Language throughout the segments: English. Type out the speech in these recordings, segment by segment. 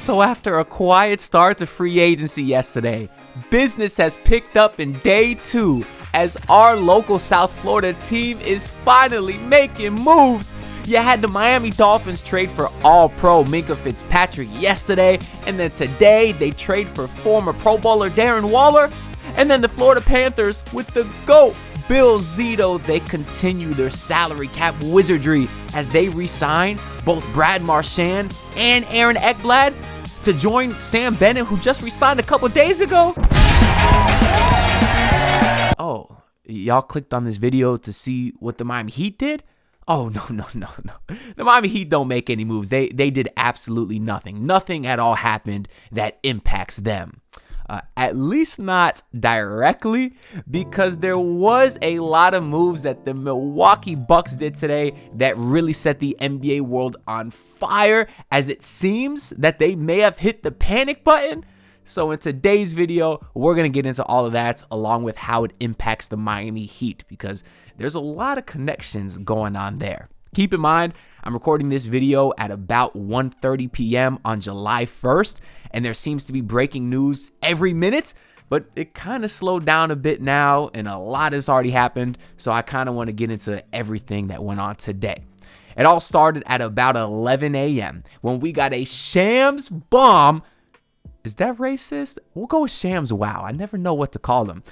So after a quiet start to free agency yesterday, business has picked up in day 2 as our local South Florida team is finally making moves. You had the Miami Dolphins trade for All-Pro Minkah Fitzpatrick yesterday, and then today they trade for former Pro Bowler Darren Waller, and then the Florida Panthers with the GOAT Bill Zito, they continue their salary cap wizardry as they re-sign both Brad Marchand and Aaron Ekblad to join Sam Bennett, who just re-signed a couple days ago. Oh, y'all clicked on this video to see what the Miami Heat did? Oh, no. The Miami Heat don't make any moves. They did absolutely nothing. Nothing at all happened that impacts them. At least not directly, because there was a lot of moves that the Milwaukee Bucks did today that really set the NBA world on fire, as it seems that they may have hit the panic button. So in today's video, we're going to get into all of that, along with how it impacts the Miami Heat, because there's a lot of connections going on there. Keep in mind, I'm recording this video at about 1:30 p.m. on July 1st, and there seems to be breaking news every minute, but it kind of slowed down a bit now, and a lot has already happened, so I kind of want to get into everything that went on today. It all started at about 11 a.m. when we got a Shams bomb. Is that racist? We'll go with Shams wow. I never know what to call them.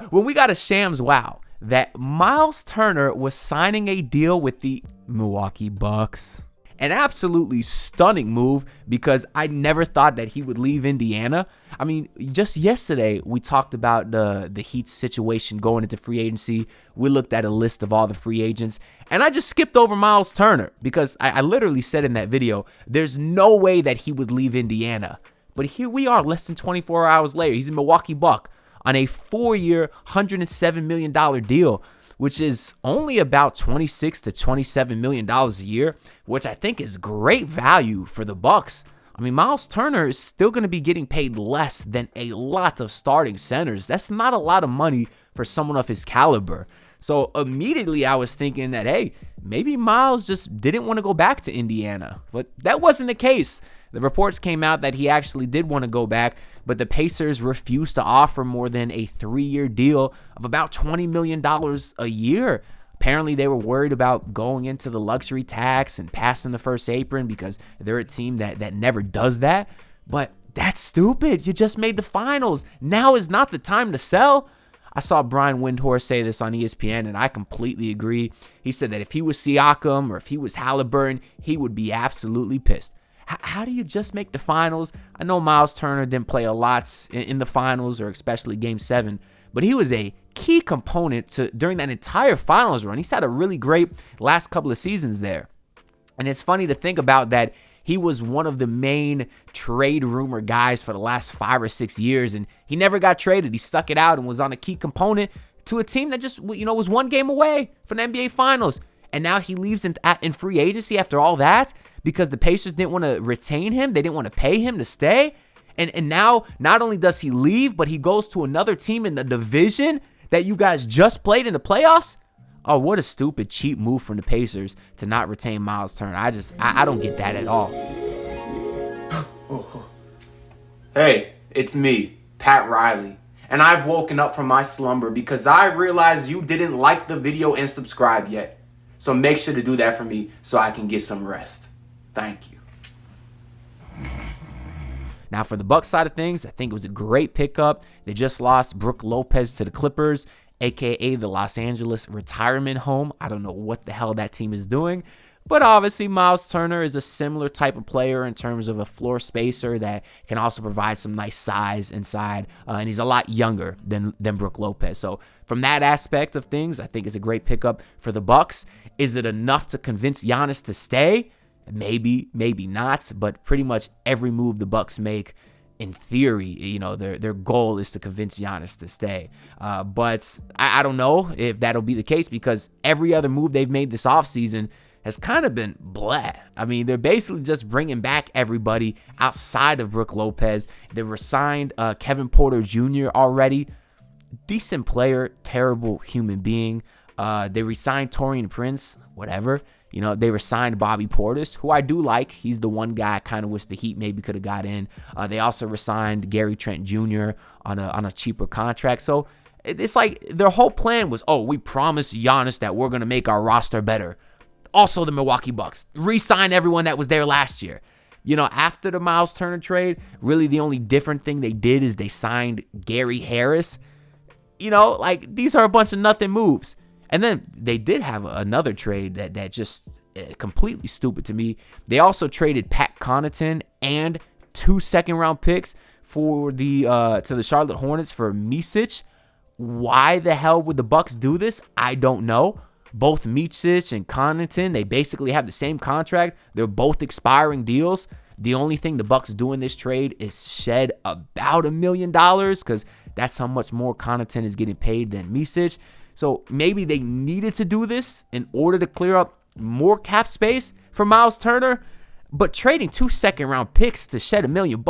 When we got a Shams wow, that Miles Turner was signing a deal with the Milwaukee Bucks. An absolutely stunning move, because I never thought that he would leave Indiana. I mean, just yesterday, we talked about the Heat's situation going into free agency. We looked at a list of all the free agents, and I just skipped over Miles Turner because I literally said in that video, there's no way that he would leave Indiana. But here we are, less than 24 hours later. He's a Milwaukee Buck on a 4-year, $107 million deal, which is only about $26 to $27 million a year, which I think is great value for the Bucks. I mean, Miles Turner is still going to be getting paid less than a lot of starting centers. That's not a lot of money for someone of his caliber. So immediately I was thinking that, hey, maybe Miles just didn't want to go back to Indiana. But that wasn't the case. The reports came out that he actually did want to go back, but the Pacers refused to offer more than a 3-year deal of about $20 million a year. Apparently, they were worried about going into the luxury tax and passing the first apron because they're a team that never does that. But that's stupid. You just made the finals. Now is not the time to sell. I saw Brian Windhorst say this on ESPN, and I completely agree. He said that if he was Siakam or if he was Halliburton, he would be absolutely pissed. How do you just make the finals? I know Miles Turner didn't play a lot in the finals, or especially Game 7, but he was a key component during that entire finals run. He's had a really great last couple of seasons there. And it's funny to think about that he was one of the main trade rumor guys for the last 5 or 6 years, and he never got traded. He stuck it out and was on a key component to a team that just, was one game away from the NBA Finals. And now he leaves in free agency after all that because the Pacers didn't want to retain him. They didn't want to pay him to stay. And now not only does he leave, but he goes to another team in the division that you guys just played in the playoffs. Oh, what a stupid, cheap move from the Pacers to not retain Miles Turner. I don't get that at all. Hey, it's me, Pat Riley. And I've woken up from my slumber because I realized you didn't like the video and subscribe yet. So make sure to do that for me so I can get some rest. Thank you. Now, for the Bucks side of things, I think it was a great pickup. They just lost Brook Lopez to the Clippers, a.k.a. the Los Angeles retirement home. I don't know what the hell that team is doing. But obviously, Miles Turner is a similar type of player in terms of a floor spacer that can also provide some nice size inside. And he's a lot younger than Brook Lopez. So from that aspect of things, I think it's a great pickup for the Bucks. Is it enough to convince Giannis to stay? Maybe, maybe not. But pretty much every move the Bucks make, in theory, their goal is to convince Giannis to stay. But I don't know if that'll be the case because every other move they've made this offseason has kind of been blah. I mean, they're basically just bringing back everybody outside of Brook Lopez. They re-signed Kevin Porter Jr. already. Decent player, terrible human being. They re-signed Taurean Prince, whatever. They resigned Bobby Portis, who I do like. He's the one guy I kind of wish the Heat maybe could have got in. They also resigned Gary Trent Jr. on a cheaper contract. So it's like their whole plan was, we promised Giannis that we're going to make our roster better. Also, the Milwaukee Bucks re-sign everyone that was there last year. After the Miles Turner trade, really the only different thing they did is they signed Gary Harris. These are a bunch of nothing moves. And then they did have another trade that just completely stupid to me. They also traded Pat Conetan and 2 second-round picks for to the Charlotte Hornets for Micic. Why the hell would the Bucks do this? I don't know. Both Micic and Conetan, they basically have the same contract. They're both expiring deals. The only thing the Bucks do in this trade is shed about $1 million because that's how much more Conetan is getting paid than Micic. So maybe they needed to do this in order to clear up more cap space for Miles Turner. But trading 2 second-round picks to shed $1 million,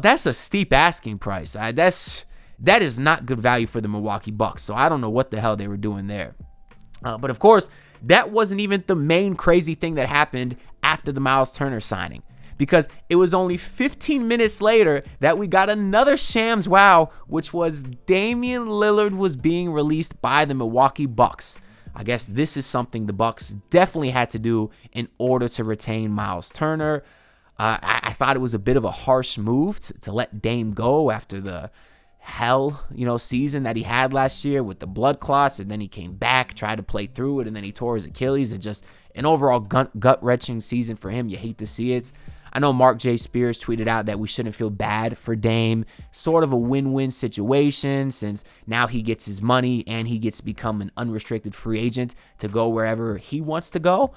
that's a steep asking price. That is not good value for the Milwaukee Bucks. So I don't know what the hell they were doing there. But of course, that wasn't even the main crazy thing that happened after the Miles Turner signing. Because it was only 15 minutes later that we got another Shams wow, which was Damian Lillard was being released by the Milwaukee Bucks. I guess this is something the Bucks definitely had to do in order to retain Miles Turner. I thought it was a bit of a harsh move to let Dame go after the hell, season that he had last year with the blood clots, and then he came back, tried to play through it, and then he tore his Achilles. And just an overall gut-wrenching season for him. You hate to see it. I know Mark J. Spears tweeted out that we shouldn't feel bad for Dame. Sort of a win-win situation since now he gets his money and he gets to become an unrestricted free agent to go wherever he wants to go.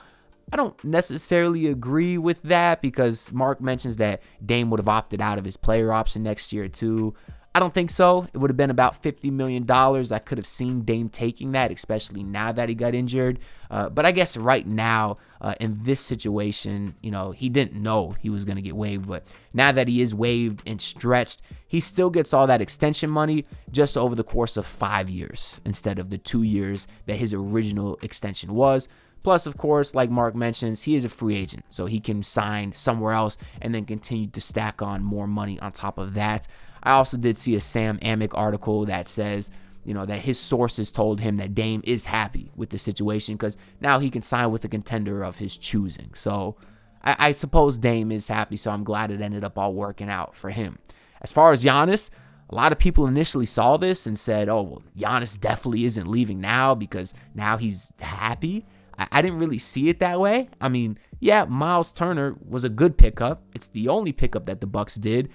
I don't necessarily agree with that because Mark mentions that Dame would have opted out of his player option next year too. I don't think so. It would have been about $50 million. I could have seen Dame taking that, especially now that he got injured. But I guess right now, in this situation, he didn't know he was going to get waived. But now that he is waived and stretched, he still gets all that extension money just over the course of 5 years instead of the 2 years that his original extension was. Plus, of course, like Mark mentions, he is a free agent, so he can sign somewhere else and then continue to stack on more money on top of that. I also did see a Sam Amick article that says, that his sources told him that Dame is happy with the situation because now he can sign with a contender of his choosing. So I suppose Dame is happy, so I'm glad it ended up all working out for him. As far as Giannis, a lot of people initially saw this and said, Giannis definitely isn't leaving now because now he's happy. I didn't really see it that way. I mean, yeah, Miles Turner was a good pickup. It's the only pickup that the Bucks did.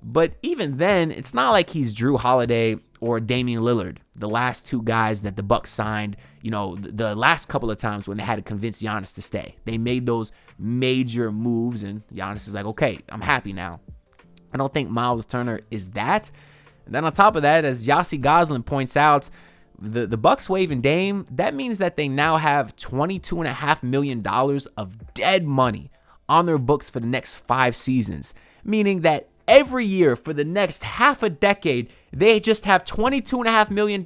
But even then, it's not like he's Drew Holiday or Damian Lillard, the last two guys that the Bucks signed, the last couple of times when they had to convince Giannis to stay. They made those major moves, and Giannis is like, okay, I'm happy now. I don't think Miles Turner is that. And then on top of that, as Yossi Goslin points out, the Bucks waiving Dame, that means that they now have $22.5 million of dead money on their books for the next 5 seasons, meaning that every year for the next half a decade, they just have $22.5 million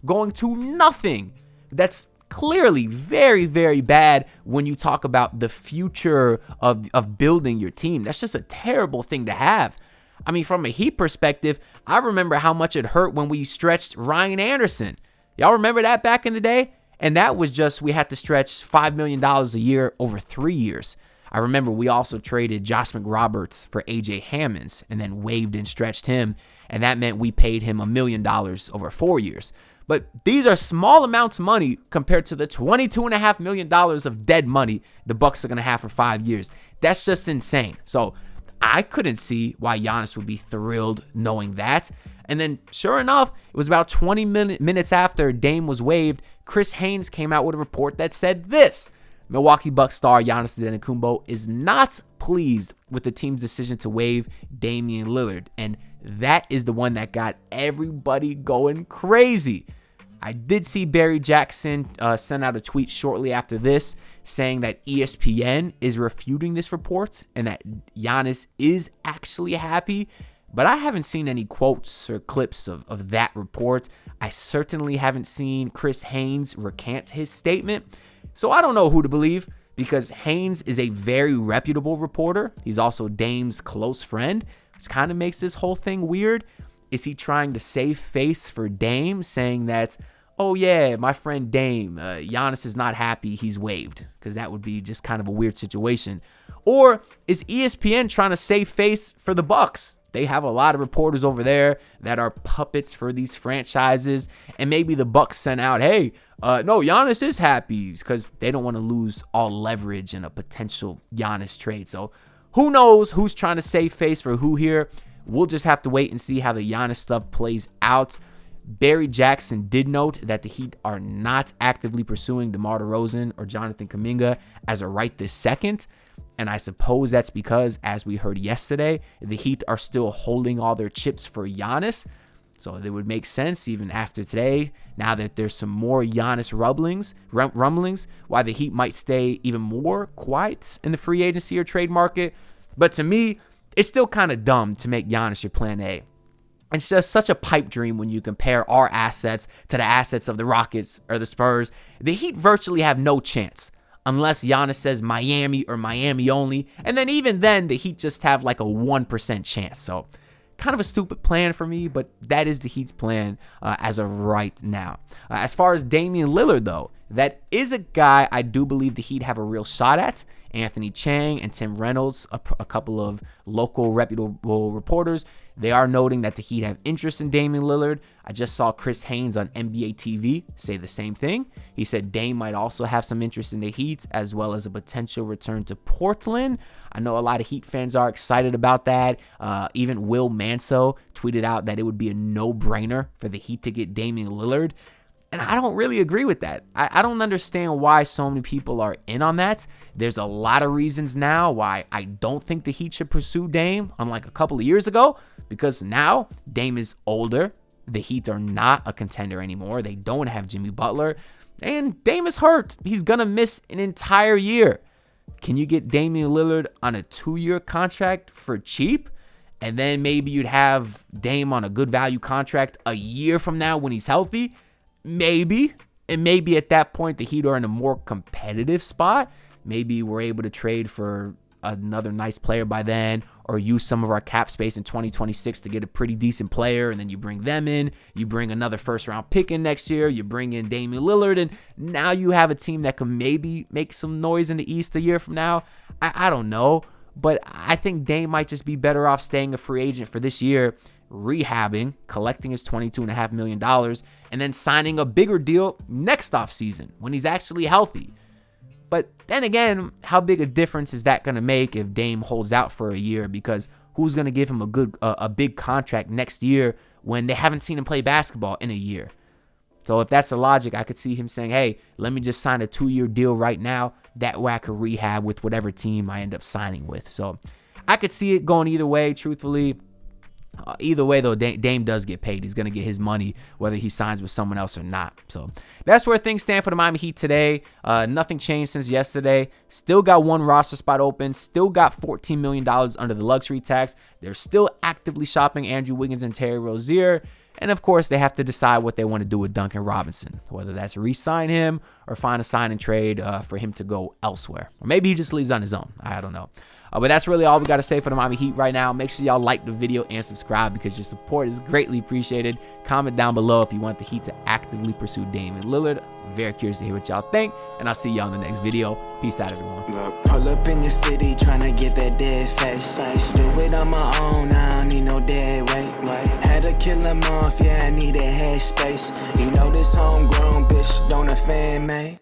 going to nothing. That's clearly very, very bad when you talk about the future of building your team. That's just a terrible thing to have. I mean, from a Heat perspective, I remember how much it hurt when we stretched Ryan Anderson. Y'all remember that back in the day? And that was just, we had to stretch $5 million a year over 3 years. I remember we also traded Josh McRoberts for A.J. Hammonds and then waived and stretched him, and that meant we paid him $1 million over 4 years. But these are small amounts of money compared to the $22.5 million of dead money the Bucks are going to have for 5 years. That's just insane. So I couldn't see why Giannis would be thrilled knowing that. And then, sure enough, it was about 20 minutes after Dame was waived, Chris Haynes came out with a report that said this: Milwaukee Bucks star Giannis Antetokounmpo is not pleased with the team's decision to waive Damian Lillard. And that is the one that got everybody going crazy. I did see Barry Jackson send out a tweet shortly after this saying that ESPN is refuting this report and that Giannis is actually happy. But I haven't seen any quotes or clips of that report. I certainly haven't seen Chris Haynes recant his statement. So I don't know who to believe, because Haynes is a very reputable reporter. He's also Dame's close friend, which kind of makes this whole thing weird. Is he trying to save face for Dame, saying that, oh yeah, my friend Dame, Giannis is not happy, he's waived? Because that would be just kind of a weird situation. Or is ESPN trying to save face for the Bucks? They have a lot of reporters over there that are puppets for these franchises, and maybe the Bucks sent out, hey, no, Giannis is happy, because they don't want to lose all leverage in a potential Giannis trade. So who knows who's trying to save face for who here? We'll just have to wait and see how the Giannis stuff plays out. Barry Jackson did note that the Heat are not actively pursuing DeMar DeRozan or Jonathan Kuminga as a right this second. And I suppose that's because, as we heard yesterday, the Heat are still holding all their chips for Giannis. So it would make sense even after today, now that there's some more Giannis rumblings, why the Heat might stay even more quiet in the free agency or trade market. But to me, it's still kind of dumb to make Giannis your plan A. It's just such a pipe dream when you compare our assets to the assets of the Rockets or the Spurs. The Heat virtually have no chance unless Giannis says Miami or Miami only. And then even then, the Heat just have like a 1% chance. So kind of a stupid plan for me, but that is the Heat's plan as of right now. As far as Damian Lillard, though, that is a guy I do believe the Heat have a real shot at. Anthony Chang and Tim Reynolds, a couple of local reputable reporters, they are noting that the Heat have interest in Damian Lillard. I just saw Chris Haynes on NBA TV say the same thing. He said Dame might also have some interest in the Heat, as well as a potential return to Portland. I know a lot of Heat fans are excited about that. Even Will Manso tweeted out that it would be a no-brainer for the Heat to get Damian Lillard. And I don't really agree with that. I don't understand why so many people are in on that. There's a lot of reasons now why I don't think the Heat should pursue Dame, unlike a couple of years ago, because now Dame is older. The Heat are not a contender anymore. They don't have Jimmy Butler. And Dame is hurt. He's going to miss an entire year. Can you get Damian Lillard on a 2-year contract for cheap? And then maybe you'd have Dame on a good value contract a year from now when he's healthy? Maybe. And maybe at that point, the Heat are in a more competitive spot. Maybe we're able to trade for another nice player by then, or use some of our cap space in 2026 to get a pretty decent player, and then you bring them in. You bring another first-round pick in next year. You bring in Damian Lillard, and now you have a team that can maybe make some noise in the East a year from now. I don't know, but I think Dame might just be better off staying a free agent for this year, rehabbing, collecting his $22.5 million, and then signing a bigger deal next offseason when he's actually healthy. But then again, how big a difference is that going to make if Dame holds out for a year? Because who's going to give him a big contract next year when they haven't seen him play basketball in a year? So if that's the logic, I could see him saying, hey, let me just sign a 2-year deal right now. That way I could rehab with whatever team I end up signing with. So I could see it going either way, truthfully. Either way, though, Dame does get paid. He's going to get his money whether he signs with someone else or not. So that's where things stand for the Miami Heat today. Nothing changed since yesterday. Still got one roster spot open. Still got $14 million under the luxury tax. They're still actively shopping Andrew Wiggins and Terry Rozier. And, of course, they have to decide what they want to do with Duncan Robinson, whether that's re-sign him or find a sign and trade for him to go elsewhere. Or maybe he just leaves on his own. I don't know. But that's really all we got to say for the Miami Heat right now. Make sure y'all like the video and subscribe because your support is greatly appreciated. Comment down below if you want the Heat to actively pursue Damian Lillard. Very curious to hear what y'all think, and I'll see y'all in the next video. Peace out, everyone. Look, pull up in your city trying to get that dead face. Do it on my own, I don't need no dead weight. Had to kill him off, yeah, I need a head space. You know this homegrown bitch don't offend me.